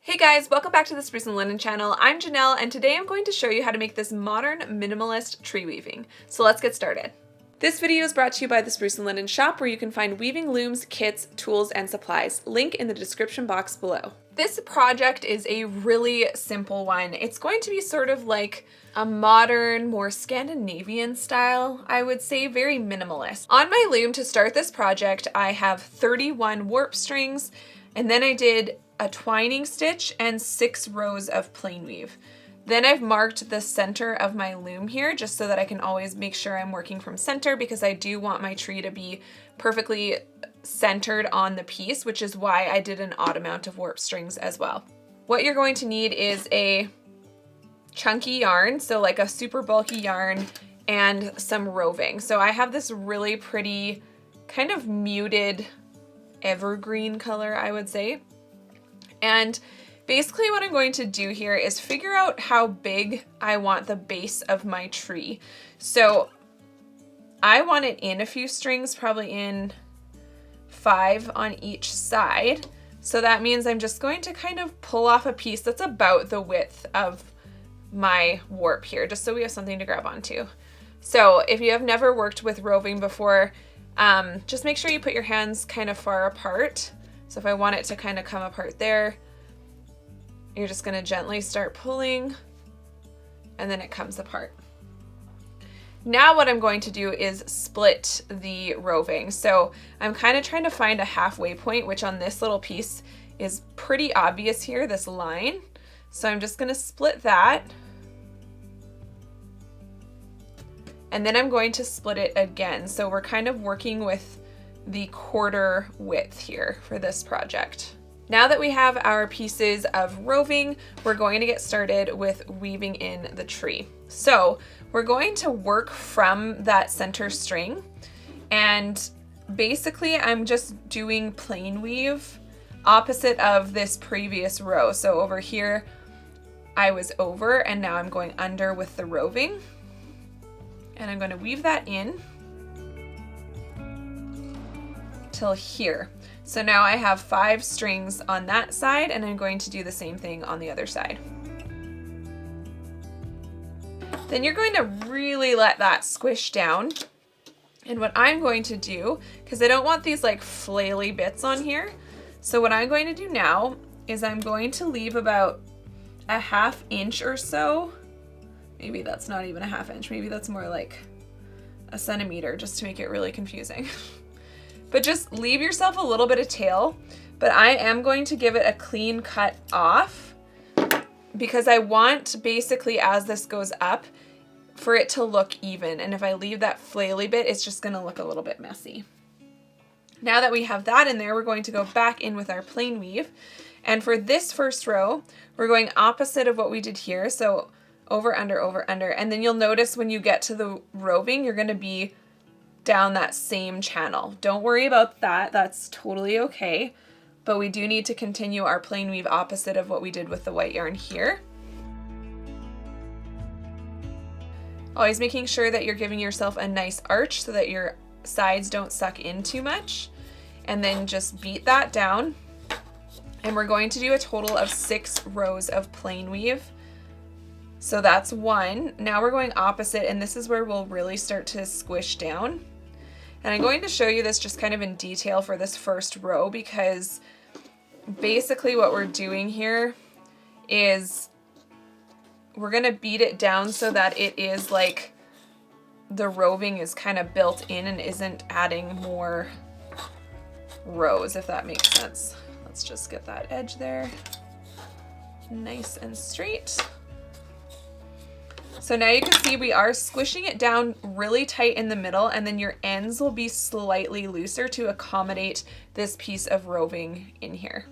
Hey guys, welcome back to the Spruce and Linen channel. I'm Janelle and today I'm going to show you how to make this modern minimalist tree weaving. So let's get started. This video is brought to you by the Spruce and Linen shop where you can find weaving looms, kits, tools, and supplies. Link in the description box below. This project is a really simple one. It's going to be sort of like a modern, more Scandinavian style, I would say, very minimalist. On my loom to start this project, I have 31 warp strings, and then I did a twining stitch and 6 rows of plain weave. Then I've marked the center of my loom here just so that I can always make sure I'm working from center, because I do want my tree to be perfectly centered on the piece, which is why I did an odd amount of warp strings as well. What you're going to need is a chunky yarn, so like a super bulky yarn, and some roving. So I have this really pretty kind of muted evergreen color, I would say. And basically what I'm going to do here is figure out how big I want the base of my tree. So I want it in a few strings, probably in 5 on each side. So that means I'm just going to kind of pull off a piece that's about the width of my warp here, just so we have something to grab onto. So if you have never worked with roving before, just make sure you put your hands kind of far apart. So if I want it to kind of come apart there, you're just gonna gently start pulling and then it comes apart. Now what I'm going to do is split the roving. So I'm kind of trying to find a halfway point, which on this little piece is pretty obvious here, this line. So I'm just gonna split that. And then I'm going to split it again. So we're kind of working with the quarter width here for this project. Now that we have our pieces of roving, we're going to get started with weaving in the tree. So we're going to work from that center string, and basically I'm just doing plain weave opposite of this previous row. So over here I was over, and now I'm going under with the roving, and I'm going to weave that in till here. So now I have 5 strings on that side, and I'm going to do the same thing on the other side. Then you're going to really let that squish down. And what I'm going to do, because I don't want these like flaily bits on here, so what I'm going to do now is I'm going to leave about a 1/2 inch or so. Maybe that's not even a 1/2 inch, maybe that's more like a centimeter, just to make it really confusing. But just leave yourself a little bit of tail. But I am going to give it a clean cut off, because I want basically as this goes up for it to look even. And if I leave that flaily bit, it's just gonna look a little bit messy. Now that we have that in there, we're going to go back in with our plain weave. And for this first row, we're going opposite of what we did here. So over, under, over, under. And then you'll notice when you get to the roving, you're gonna be down that same channel. Don't worry about that, that's totally okay. But we do need to continue our plain weave opposite of what we did with the white yarn here. Always making sure that you're giving yourself a nice arch so that your sides don't suck in too much. And then just beat that down. And we're going to do a total of 6 rows of plain weave. So that's 1. Now we're going opposite, and this is where we'll really start to squish down. And I'm going to show you this just kind of in detail for this first row, because basically what we're doing here is we're going to beat it down so that it is like the roving is kind of built in and isn't adding more rows, if that makes sense. Let's just get that edge there nice and straight. So now you can see we are squishing it down really tight in the middle, and then your ends will be slightly looser to accommodate this piece of roving in here.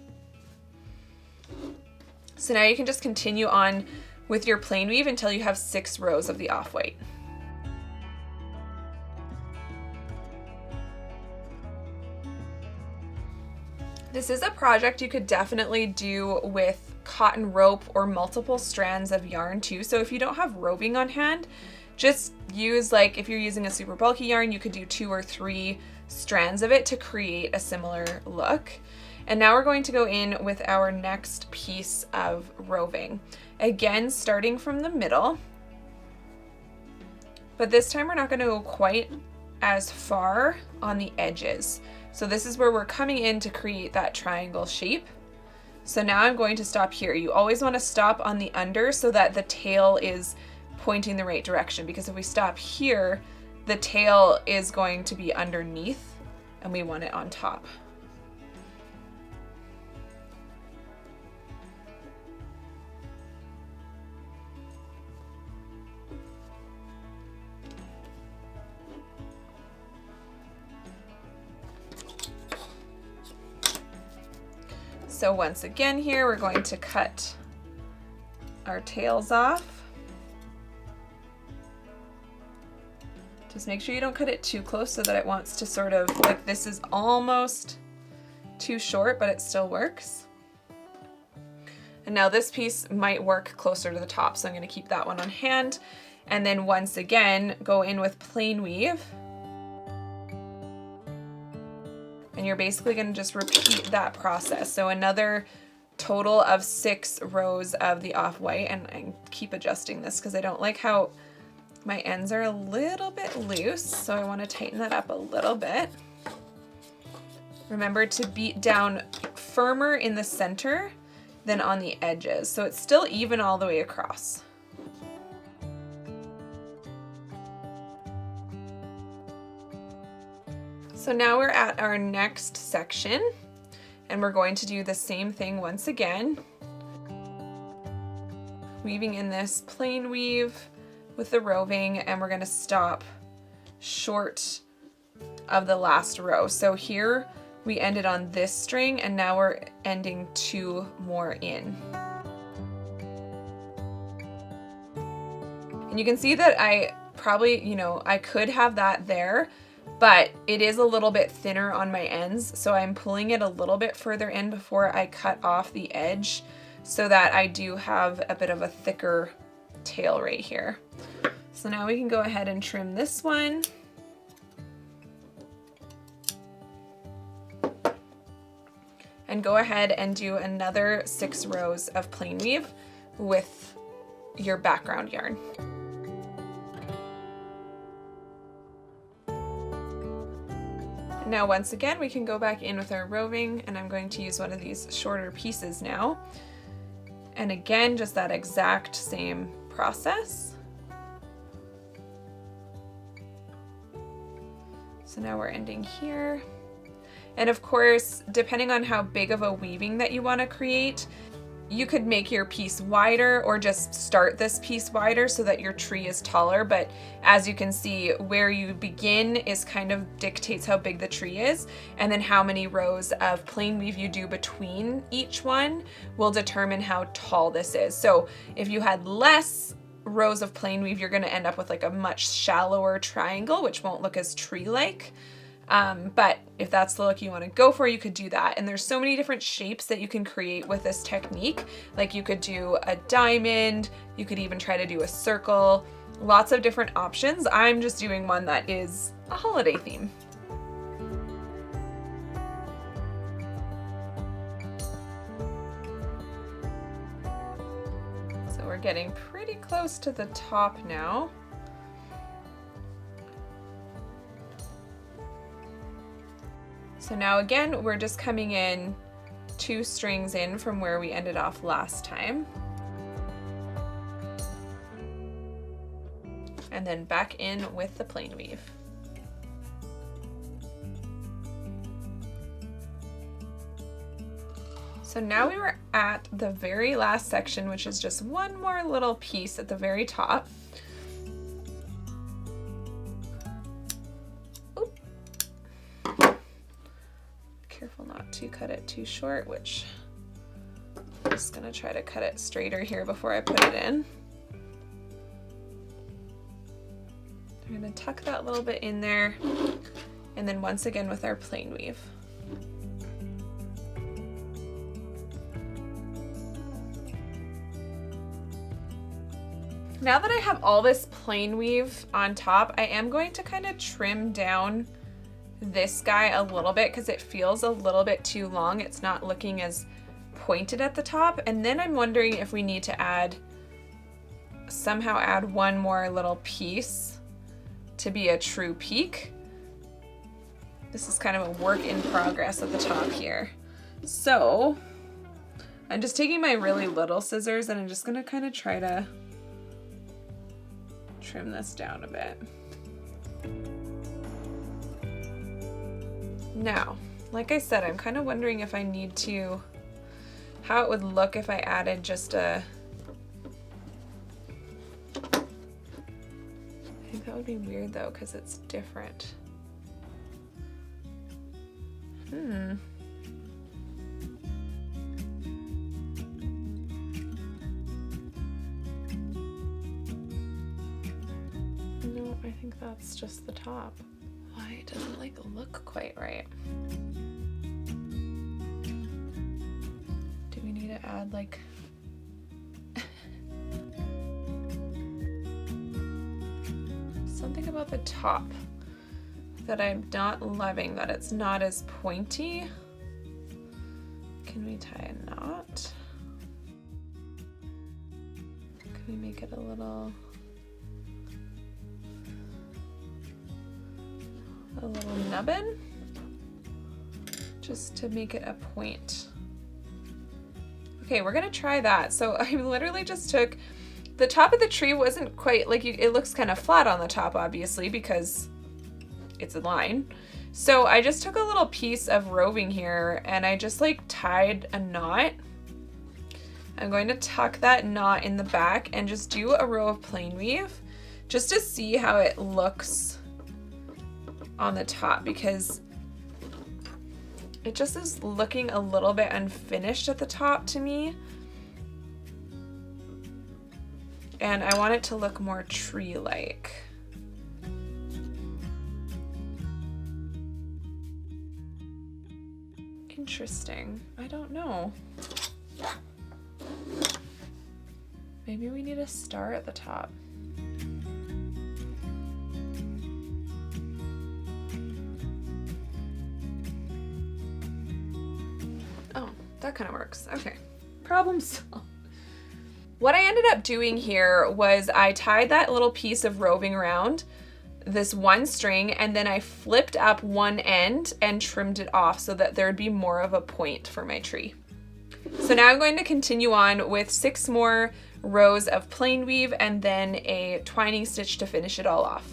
So now you can just continue on with your plain weave until you have 6 rows of the off-white. This is a project you could definitely do with cotton rope or multiple strands of yarn too. So if you don't have roving on hand, just use, like, if you're using a super bulky yarn, you could do 2 or 3 strands of it to create a similar look. And now we're going to go in with our next piece of roving. Again, starting from the middle, but this time we're not going to go quite as far on the edges. So this is where we're coming in to create that triangle shape. So now I'm going to stop here. You always want to stop on the under so that the tail is pointing the right direction, because if we stop here, the tail is going to be underneath and we want it on top. So once again here, we're going to cut our tails off. Just make sure you don't cut it too close so that it wants to sort of, like, this is almost too short, but it still works. And now this piece might work closer to the top, so I'm going to keep that one on hand. And then once again, go in with plain weave. And you're basically going to just repeat that process. So another total of 6 rows of the off-white, and I keep adjusting this because I don't like how my ends are a little bit loose, so I want to tighten that up a little bit. Remember to beat down firmer in the center than on the edges, so it's still even all the way across. So now we're at our next section, and we're going to do the same thing once again. Weaving in this plain weave with the roving, and we're going to stop short of the last row. So here we ended on this string, and now we're ending 2 more in. And you can see that I probably, I could have that there, but it is a little bit thinner on my ends, so I'm pulling it a little bit further in before I cut off the edge so that I do have a bit of a thicker tail right here. So now we can go ahead and trim this one. And go ahead and do another 6 rows of plain weave with your background yarn. Now once again, we can go back in with our roving, and I'm going to use one of these shorter pieces now. And again, just that exact same process. So now we're ending here. And of course, depending on how big of a weaving that you want to create, you could make your piece wider or just start this piece wider so that your tree is taller. But as you can see, where you begin is kind of dictates how big the tree is, and then how many rows of plain weave you do between each one will determine how tall this is. So if you had less rows of plain weave, you're going to end up with like a much shallower triangle, which won't look as tree-like. But if that's the look you want to go for, you could do that. And there's so many different shapes that you can create with this technique. Like you could do a diamond, you could even try to do a circle, lots of different options. I'm just doing one that is a holiday theme. So we're getting pretty close to the top now. So now again, we're just coming in 2 strings in from where we ended off last time. And then back in with the plain weave. So now we were at the very last section, which is just one more little piece at the very top. Careful not to cut it too short, which I'm just gonna try to cut it straighter here before I put it in. I'm gonna tuck that little bit in there, and then once again with our plain weave. Now that I have all this plain weave on top, I am going to kind of trim down this guy a little bit because it feels a little bit too long. It's not looking as pointed at the top. And then I'm wondering if we need to somehow add one more little piece to be a true peak. This is kind of a work in progress at the top here. So I'm just taking my really little scissors and I'm just gonna kind of try to trim this down a bit. Now, like I said, I'm kind of wondering if I need to, how it would look if I added just I think that would be weird though, because it's different. No, I think that's just the top. Why it doesn't like look quite right. Do we need to add like something about the top that I'm not loving, that it's not as pointy? Can we tie a knot? Can we make it a little nubbin? Just to make it a point. Okay, we're gonna try that. So I literally just took, the top of the tree wasn't quite, like it looks kind of flat on the top obviously because it's a line. So I just took a little piece of roving here and I just like tied a knot. I'm going to tuck that knot in the back and just do a row of plain weave just to see how it looks on the top, because it just is looking a little bit unfinished at the top to me. And I want it to look more tree-like. Interesting. I don't know. Maybe we need a star at the top. Oh, that kind of works. Okay. Problem solved. What I ended up doing here was I tied that little piece of roving around this one string and then I flipped up one end and trimmed it off so that there'd be more of a point for my tree. So now I'm going to continue on with 6 more rows of plain weave and then a twining stitch to finish it all off.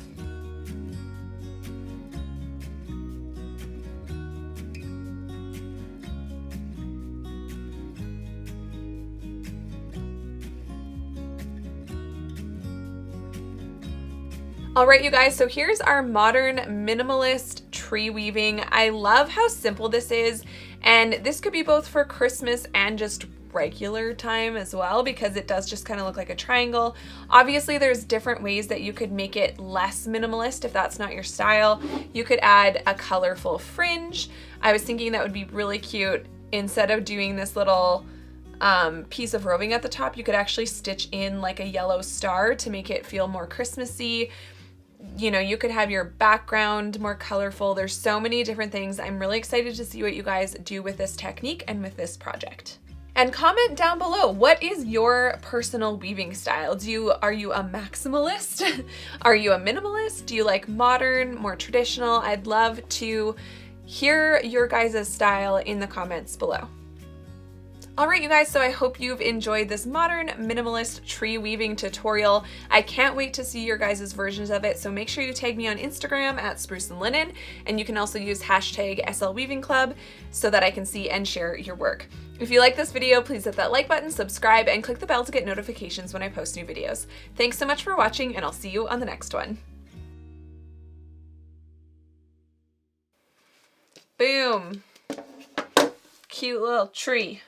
All right, you guys, so here's our modern minimalist tree weaving. I love how simple this is, and this could be both for Christmas and just regular time as well, because it does just kind of look like a triangle. Obviously, there's different ways that you could make it less minimalist if that's not your style. You could add a colorful fringe. I was thinking that would be really cute. Instead of doing this little piece of roving at the top, you could actually stitch in like a yellow star to make it feel more Christmassy. You know, you could have your background more colorful. There's so many different things. I'm really excited to see what you guys do with this technique and with this project. And comment down below, what is your personal weaving style? Are you a maximalist? Are you a minimalist? Do you like modern, more traditional? I'd love to hear your guys' style in the comments below. All right, you guys, so I hope you've enjoyed this modern minimalist tree weaving tutorial. I can't wait to see your guys' versions of it, so make sure you tag me on Instagram at Spruce and Linen, and you can also use hashtag SLWeavingClub so that I can see and share your work. If you like this video, please hit that like button, subscribe, and click the bell to get notifications when I post new videos. Thanks so much for watching, and I'll see you on the next one. Boom. Cute little tree.